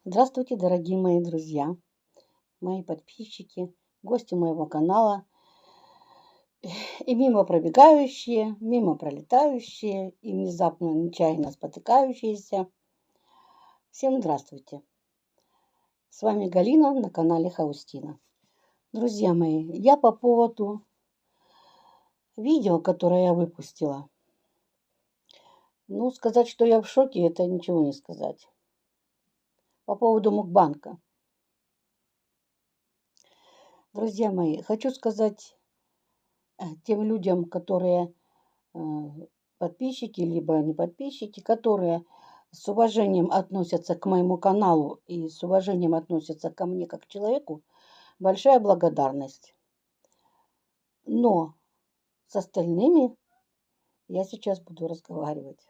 Здравствуйте, дорогие мои друзья, мои подписчики, гости моего канала и мимо пробегающие, мимо пролетающие и внезапно нечаянно спотыкающиеся. Всем здравствуйте! С вами Галина на канале Хаустина. Друзья мои, я по поводу видео, которое я выпустила. Сказать, что я в шоке, это ничего не сказать. По поводу мукбанка. Друзья мои, хочу сказать тем людям, которые подписчики, либо не подписчики, которые с уважением относятся к моему каналу и с уважением относятся ко мне как к человеку, большая благодарность. Но с остальными я сейчас буду разговаривать.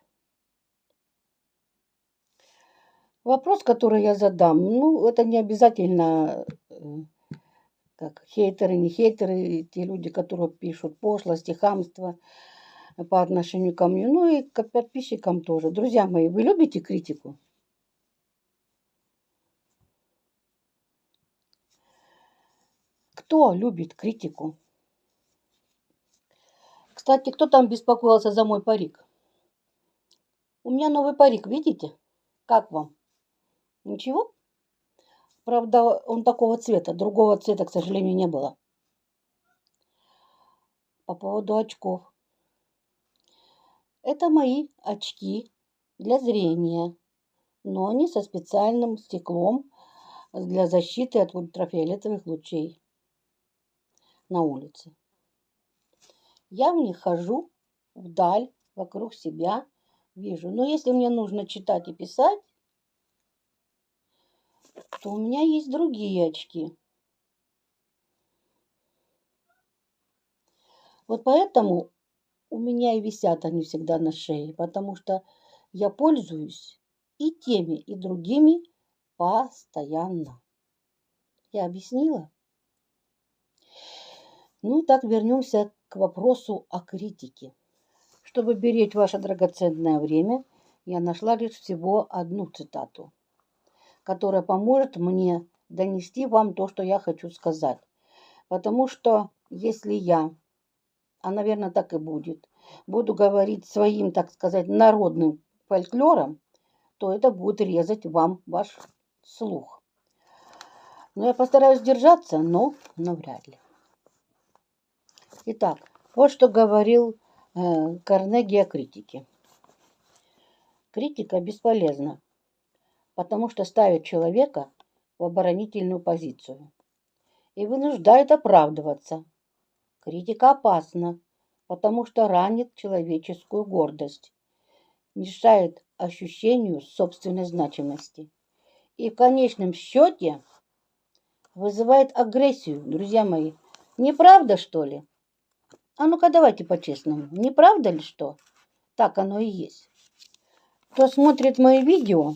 Вопрос, который я задам, это не обязательно как хейтеры, не хейтеры, те люди, которые пишут пошлости, хамство по отношению ко мне, и к подписчикам тоже. Друзья мои, вы любите критику? Кто любит критику? Кстати, кто там беспокоился за мой парик? У меня новый парик, видите? Как вам? Ничего? Правда, он такого цвета, другого цвета, к сожалению, не было. По поводу очков. Это мои очки для зрения, но они со специальным стеклом для защиты от ультрафиолетовых лучей на улице. Я в них хожу вдаль, вокруг себя, вижу. Но если мне нужно читать и писать, то у меня есть другие очки. Вот поэтому у меня и висят они всегда на шее, потому что я пользуюсь и теми, и другими постоянно. Я объяснила? Так вернемся к вопросу о критике. Чтобы беречь ваше драгоценное время, я нашла лишь всего одну цитату, которая поможет мне донести вам то, что я хочу сказать. Потому что если я, а, наверное, так и будет, буду говорить своим, так сказать, народным фольклором, то это будет резать вам ваш слух. Я постараюсь держаться, но навряд ли. Итак, вот что говорил Карнеги о критике. Критика бесполезна, потому что ставит человека в оборонительную позицию и вынуждает оправдываться. Критика опасна, потому что ранит человеческую гордость, мешает ощущению собственной значимости и в конечном счете вызывает агрессию, друзья мои. Не правда, что ли? А ну-ка давайте по-честному. Не правда ли что? Так оно и есть. Кто смотрит мои видео,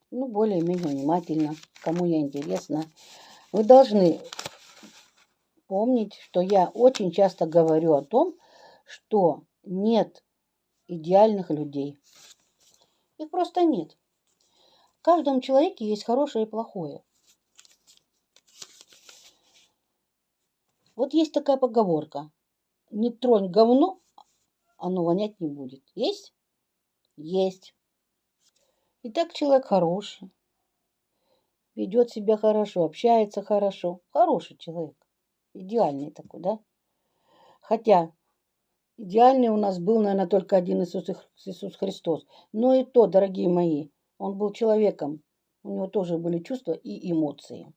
более-менее внимательно, кому я интересна, вы должны помнить, что я очень часто говорю о том, что нет идеальных людей. Их просто нет. В каждом человеке есть хорошее и плохое. Вот есть такая поговорка. Не тронь говно, оно вонять не будет. Есть? Есть. Итак, человек хороший. Ведет себя хорошо, общается хорошо. Хороший человек. Идеальный такой, да? Хотя идеальный у нас был, наверное, только один Иисус Христос. Но и то, дорогие мои, он был человеком. У него тоже были чувства и эмоции.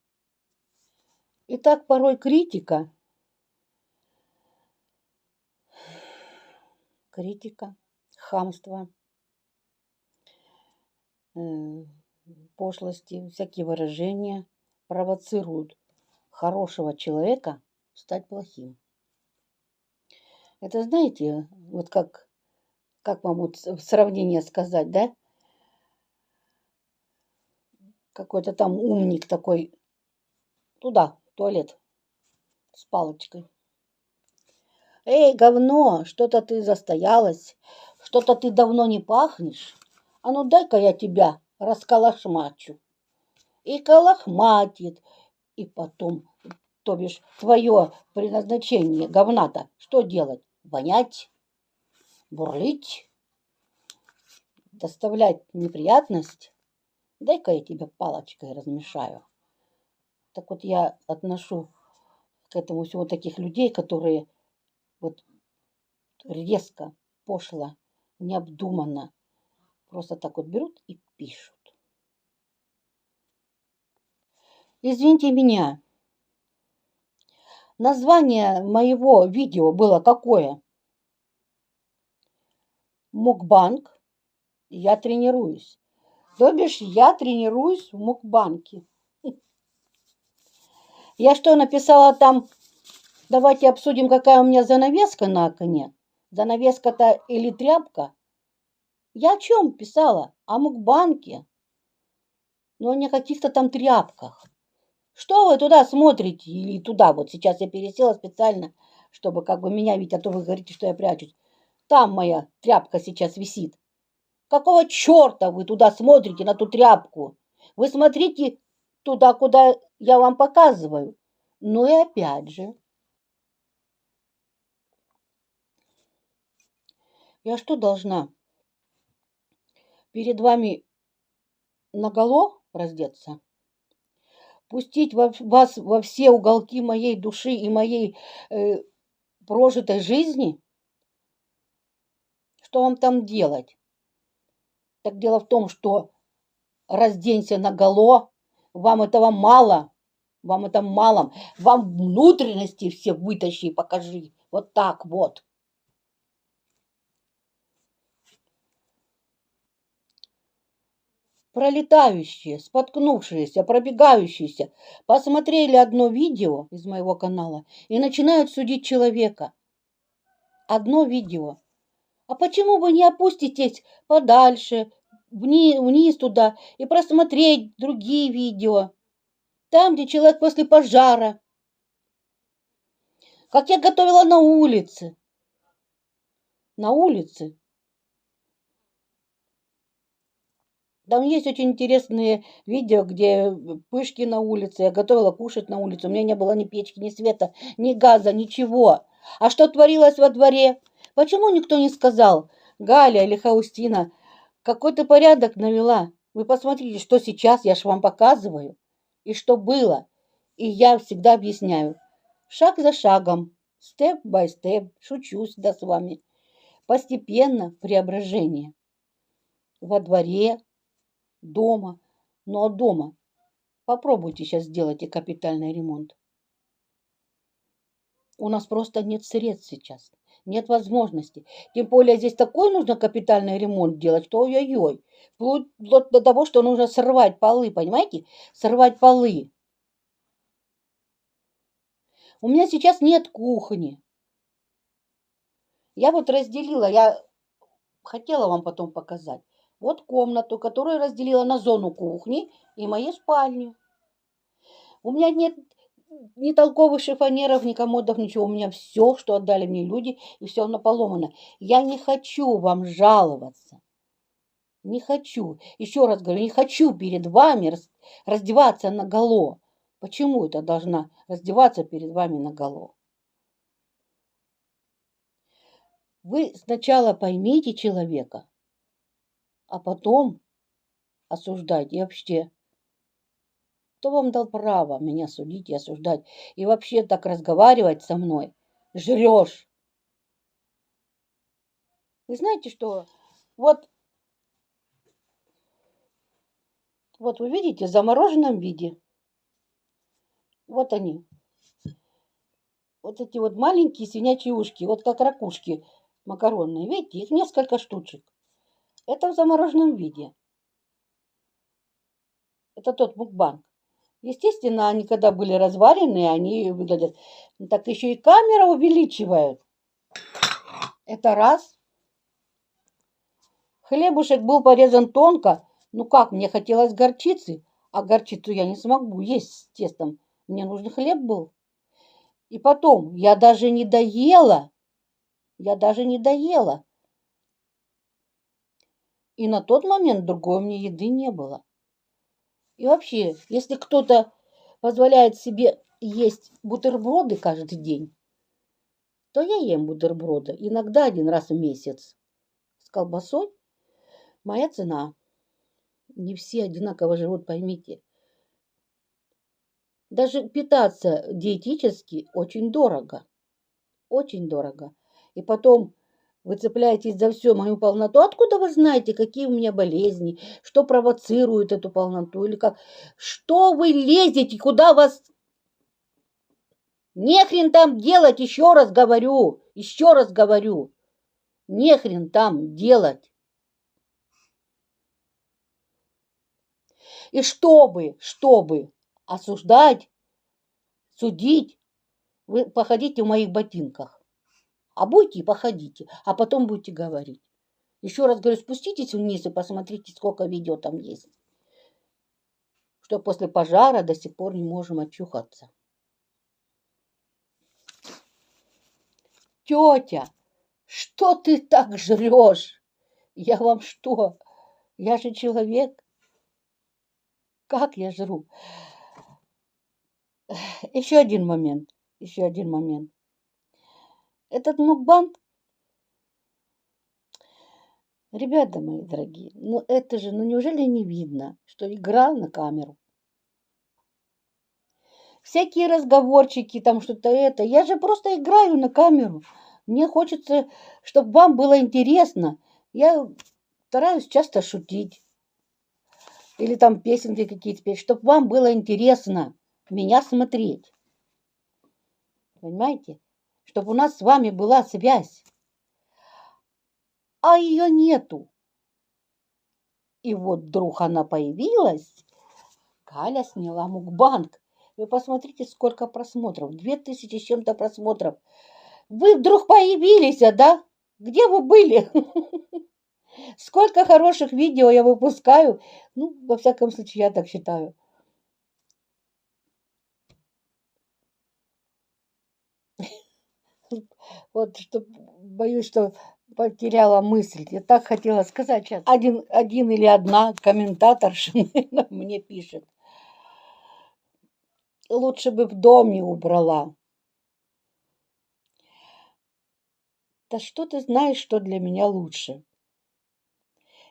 Итак, порой критика, хамство, пошлости, всякие выражения провоцируют хорошего человека стать плохим. Это знаете, вот как вам вот сравнение сказать, да? Какой-то там умник такой туда, в туалет, с палочкой. Эй, говно, что-то ты застоялась, что-то ты давно не пахнешь. А ну дай-ка я тебя расколошмачу. И колохматит. И потом, то бишь, твое предназначение говна-то что делать? Вонять, бурлить, доставлять неприятность. Дай-ка я тебя палочкой размешаю. Так вот я отношу к этому всего таких людей, которые вот резко, пошло, необдуманно просто так вот берут и пишут. Извините меня, название моего видео было какое? Мукбанг. Я тренируюсь. То бишь, я тренируюсь в мукбанке. Я что написала там? Давайте обсудим, какая у меня занавеска на окне. Занавеска-то или тряпка? Я о чем писала? О мукбанке. Но не о каких-то там тряпках. Что вы туда смотрите? Или туда? Вот сейчас я пересела специально, чтобы как бы меня видеть, а то вы говорите, что я прячусь. Там моя тряпка сейчас висит. Какого черта вы туда смотрите, на ту тряпку? Вы смотрите туда, куда я вам показываю. Ну и опять же, я что должна? Перед вами наголо раздеться? Пустить вас во все уголки моей души и моей прожитой жизни? Что вам там делать? Так дело в том, что разденься наголо, вам этого мало. Вам это мало. Вам внутренности все вытащи и покажи. Вот так вот. Пролетающие, споткнувшиеся, пробегающиеся посмотрели одно видео из моего канала и начинают судить человека. Одно видео. А почему вы не опуститесь подальше, вниз туда и просмотреть другие видео? Там, где человек после пожара. Как я готовила на улице. На улице. Там есть очень интересные видео, где пышки на улице. Я готовила кушать на улице. У меня не было ни печки, ни света, ни газа, ничего. А что творилось во дворе? Почему никто не сказал? Галя или Хаустина, какой ты порядок навела? Вы посмотрите, что сейчас я ж вам показываю. И что было. И я всегда объясняю. Шаг за шагом. Степ-бай-степ. Шучу всегда с вами. Постепенно преображение. Во дворе, дома. Ну а дома попробуйте сейчас сделать капитальный ремонт. У нас просто нет средств сейчас. Нет возможности. Тем более здесь такой нужно капитальный ремонт делать, что ой-ой-ой. Вплоть до того, что нужно сорвать полы, понимаете? Сорвать полы. У меня сейчас нет кухни. Я вот разделила, я хотела вам потом показать. Вот комнату, которую разделила на зону кухни и мою спальню. У меня нет ни толковых шифонеров, ни комодов, ничего. У меня все, что отдали мне люди, и все оно поломано. Я не хочу вам жаловаться. Не хочу. Еще раз говорю, не хочу перед вами раздеваться наголо. Почему это должна раздеваться перед вами наголо? Вы сначала поймите человека, а потом осуждайте. И вообще, кто вам дал право меня судить и осуждать? И вообще так разговаривать со мной? Жрешь. Вы знаете, что вот вы видите, в замороженном виде. Вот они. Вот эти вот маленькие свинячьи ушки, вот как ракушки макаронные. Видите, их несколько штучек. Это в замороженном виде. Это тот мукбанг. Естественно, они когда были разварены, они выглядят. Так еще и камера увеличивает. Это раз. Хлебушек был порезан тонко. Ну как, мне хотелось горчицы, а горчицу я не смогу есть с тестом. Мне нужен хлеб был. И потом, я даже не доела. И на тот момент другой у меня еды не было. И вообще, если кто-то позволяет себе есть бутерброды каждый день, то я ем бутерброды иногда один раз в месяц с колбасой. Моя цена. Не все одинаково живут, поймите. Даже питаться диетически очень дорого. Очень дорого. И потом вы цепляетесь за всю мою полноту. Откуда вы знаете, какие у меня болезни, что провоцирует эту полноту? Или как? Что вы лезете, куда вас... Нехрен там делать, еще раз говорю. Еще раз говорю. Нехрен там делать. И чтобы осуждать, судить, вы походите в моих ботинках. А будете, походите, а потом будете говорить. Еще раз говорю, спуститесь вниз и посмотрите, сколько видео там есть. Что после пожара до сих пор не можем очухаться. Тетя, что ты так жрешь? Я вам что? Я же человек. Как я жру? Еще один момент. Этот мукбанг, ребята мои дорогие, ну это же, ну неужели не видно, что игра на камеру? Всякие разговорчики, там что-то это. Я же просто играю на камеру. Мне хочется, чтобы вам было интересно. Я стараюсь часто шутить. Или там песенки какие-то петь, чтобы вам было интересно меня смотреть. Понимаете? Чтобы у нас с вами была связь. А ее нету. И вот вдруг она появилась. Галя сняла мукбанг. Вы посмотрите, сколько просмотров. 2000 с чем-то просмотров. Вы вдруг появились, да? Где вы были? Сколько хороших видео я выпускаю. Ну, во всяком случае, я так считаю. Вот, что боюсь, что потеряла мысль. Я так хотела сказать сейчас. Один или одна комментаторша мне пишет. Лучше бы в доме убрала. Да что ты знаешь, что для меня лучше?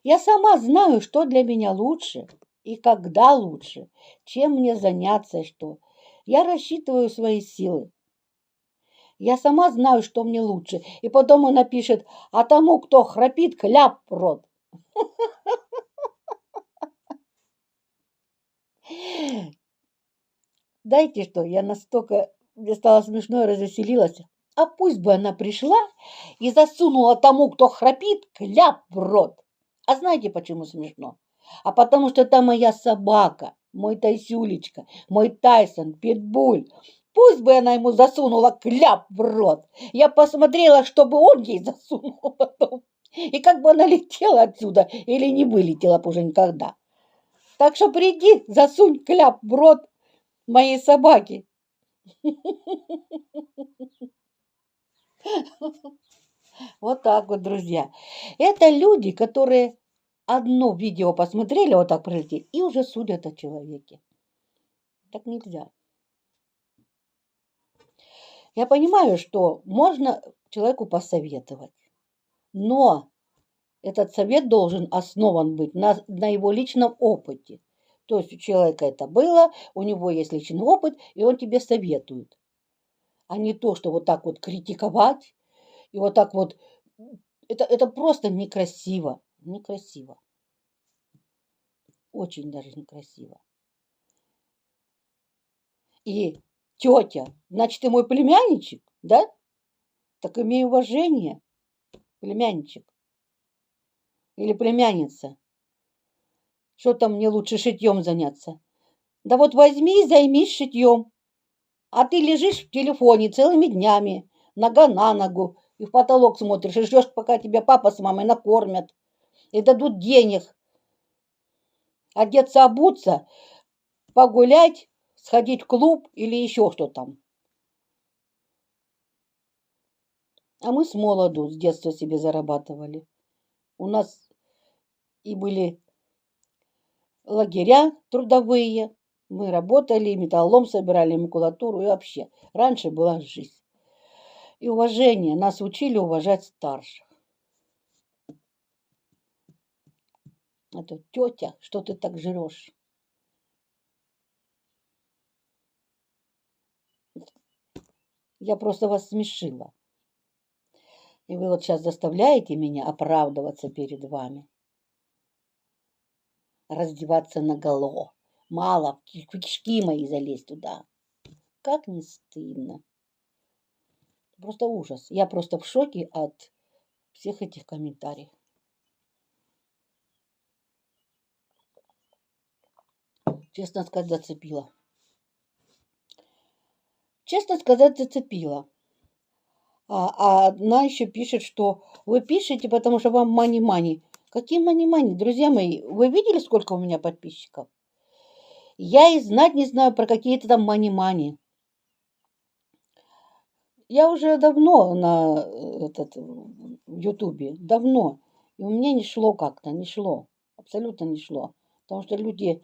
Я сама знаю, что для меня лучше и когда лучше, чем мне заняться, что. Я рассчитываю свои силы. Я сама знаю, что мне лучше. И потом она пишет, а тому, кто храпит, кляп в рот. Знаете что, я настолько, мне стало смешно и развеселилась. А пусть бы она пришла и засунула тому, кто храпит, кляп в рот. А знаете, почему смешно? А потому что это моя собака, мой Тайсюлечка, мой Тайсон, питбуль. Пусть бы она ему засунула кляп в рот. Я посмотрела, чтобы он ей засунул потом. И как бы она летела отсюда или не вылетела бы уже никогда. Так что приди, засунь кляп в рот моей собаки. Вот так вот, друзья. Это люди, которые одно видео посмотрели, вот так пройти, и уже судят о человеке. Так нельзя. Я понимаю, что можно человеку посоветовать, но этот совет должен основан быть на его личном опыте. То есть у человека это было, у него есть личный опыт, и он тебе советует. А не то, что вот так вот критиковать, и вот так вот. Это просто некрасиво. Некрасиво. Очень даже некрасиво. И тетя, значит, ты мой племянничек, да? Так имей уважение, племянничек. Или племянница. Что там мне лучше шитьем заняться? Да вот возьми и займись шитьем. А ты лежишь в телефоне целыми днями, нога на ногу, и в потолок смотришь, и ждешь, пока тебя папа с мамой накормят и дадут денег. Одеться, обуться, погулять, сходить в клуб или еще что там. А мы с молоду, с детства себе зарабатывали. У нас и были лагеря трудовые. Мы работали, металлолом собирали, макулатуру и вообще. Раньше была жизнь. И уважение. Нас учили уважать старших. Это тетя, что ты так жрешь? Я просто вас смешила. И вы вот сейчас заставляете меня оправдываться перед вами. Раздеваться наголо. Мало, в кишки мои залезть туда. Как не стыдно. Просто ужас. Я просто в шоке от всех этих комментариев. Честно сказать, зацепила. Честно сказать, зацепила. А одна еще пишет, что вы пишете, потому что вам мани-мани. Какие мани-мани? Друзья мои, вы видели, сколько у меня подписчиков? Я и знать не знаю про какие-то там мани-мани. Я уже давно на Ютубе, давно. И у меня не шло как-то, не шло. Абсолютно не шло. Потому что люди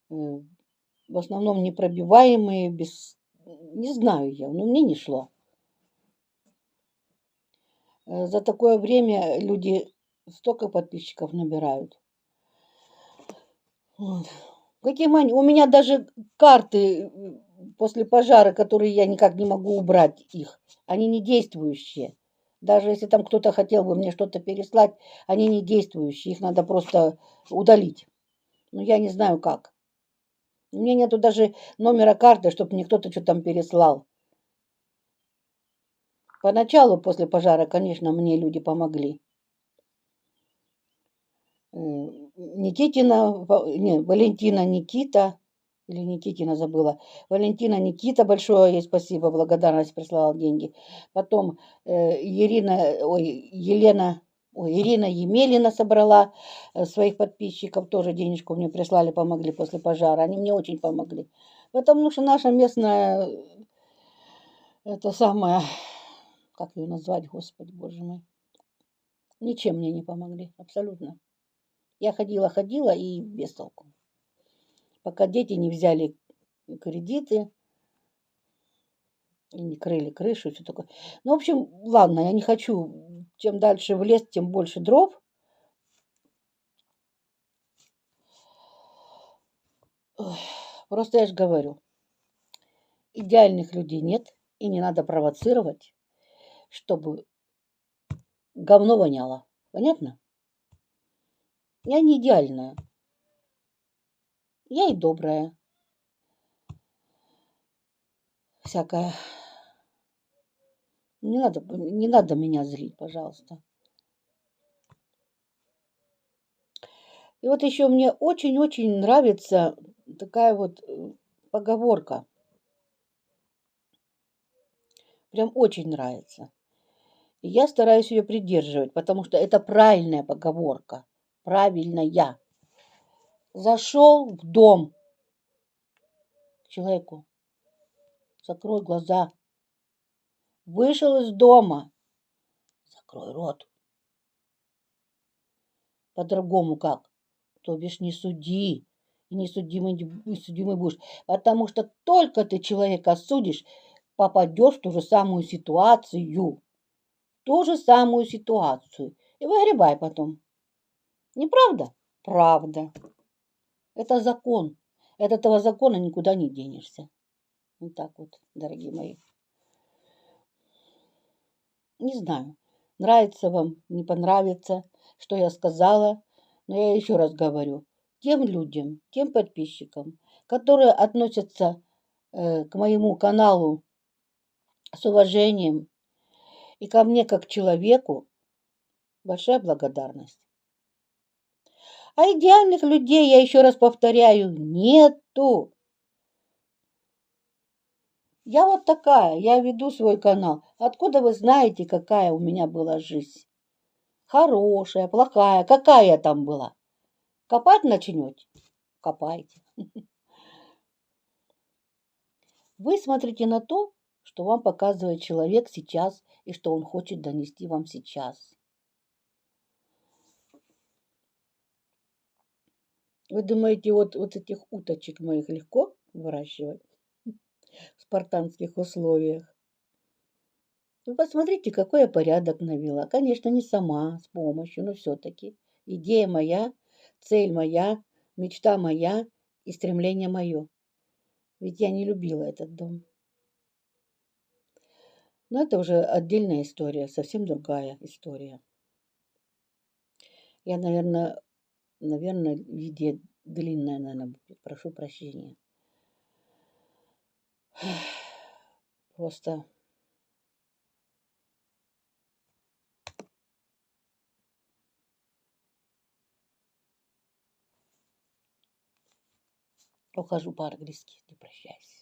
в основном непробиваемые, без... Не знаю я, но мне не шло. За такое время люди столько подписчиков набирают. Вот. Какие мани? У меня даже карты после пожара, которые я никак не могу убрать их, они не действующие. Даже если там кто-то хотел бы мне что-то переслать, они не действующие. Их надо просто удалить. Но я не знаю как. У меня нету даже номера карты, чтобы мне кто-то что-то там переслал. Поначалу, после пожара, конечно, мне люди помогли. Никитина, не, Валентина Никита, или Никитина забыла. Валентина Никита, большое ей спасибо, благодарность, прислала деньги. Потом Ирина Емелина собрала своих подписчиков, тоже денежку мне прислали, помогли после пожара. Они мне очень помогли. Потому что наша местная, это самое, как ее назвать, Господи, Боже мой, ничем мне не помогли, абсолютно. Я ходила и без толку. Пока дети не взяли кредиты и не крыли крышу, и все такое. Ну, в общем, ладно, я не хочу. Чем дальше в лес, тем больше дров. Просто я же говорю, идеальных людей нет, и не надо провоцировать, чтобы говно воняло. Понятно? Я не идеальная. Я и добрая. Всякая. Не надо меня злить, пожалуйста. И вот еще мне очень-очень нравится такая вот поговорка. Прям очень нравится. И я стараюсь ее придерживать, потому что это правильная поговорка. Правильная. Зашел в дом к человеку. Закрой глаза. Вышел из дома. Закрой рот. По-другому как? То бишь не суди. И не судимый будешь. Потому что только ты человека судишь, попадешь в ту же самую ситуацию. Ту же самую ситуацию. И выгребай потом. Неправда? Правда. Это закон. От этого закона никуда не денешься. Вот так вот, дорогие мои. Не знаю, нравится вам, не понравится, что я сказала. Но я еще раз говорю, тем людям, тем подписчикам, которые относятся к моему каналу с уважением и ко мне как к человеку, большая благодарность. А идеальных людей, я еще раз повторяю, нету. Я вот такая, я веду свой канал. Откуда вы знаете, какая у меня была жизнь? Хорошая, плохая, какая я там была? Копать начнете? Копайте. Вы смотрите на то, что вам показывает человек сейчас и что он хочет донести вам сейчас. Вы думаете, вот этих уточек моих легко выращивать в спартанских условиях? Вы посмотрите, какой я порядок навела. Конечно, не сама, с помощью, но все-таки. Идея моя, цель моя, мечта моя и стремление мое. Ведь я не любила этот дом. Но это уже отдельная история, совсем другая история. Я, наверное, видео длинное, наверное, будет. Прошу прощения. Просто ухожу по-английски, не прощаюсь.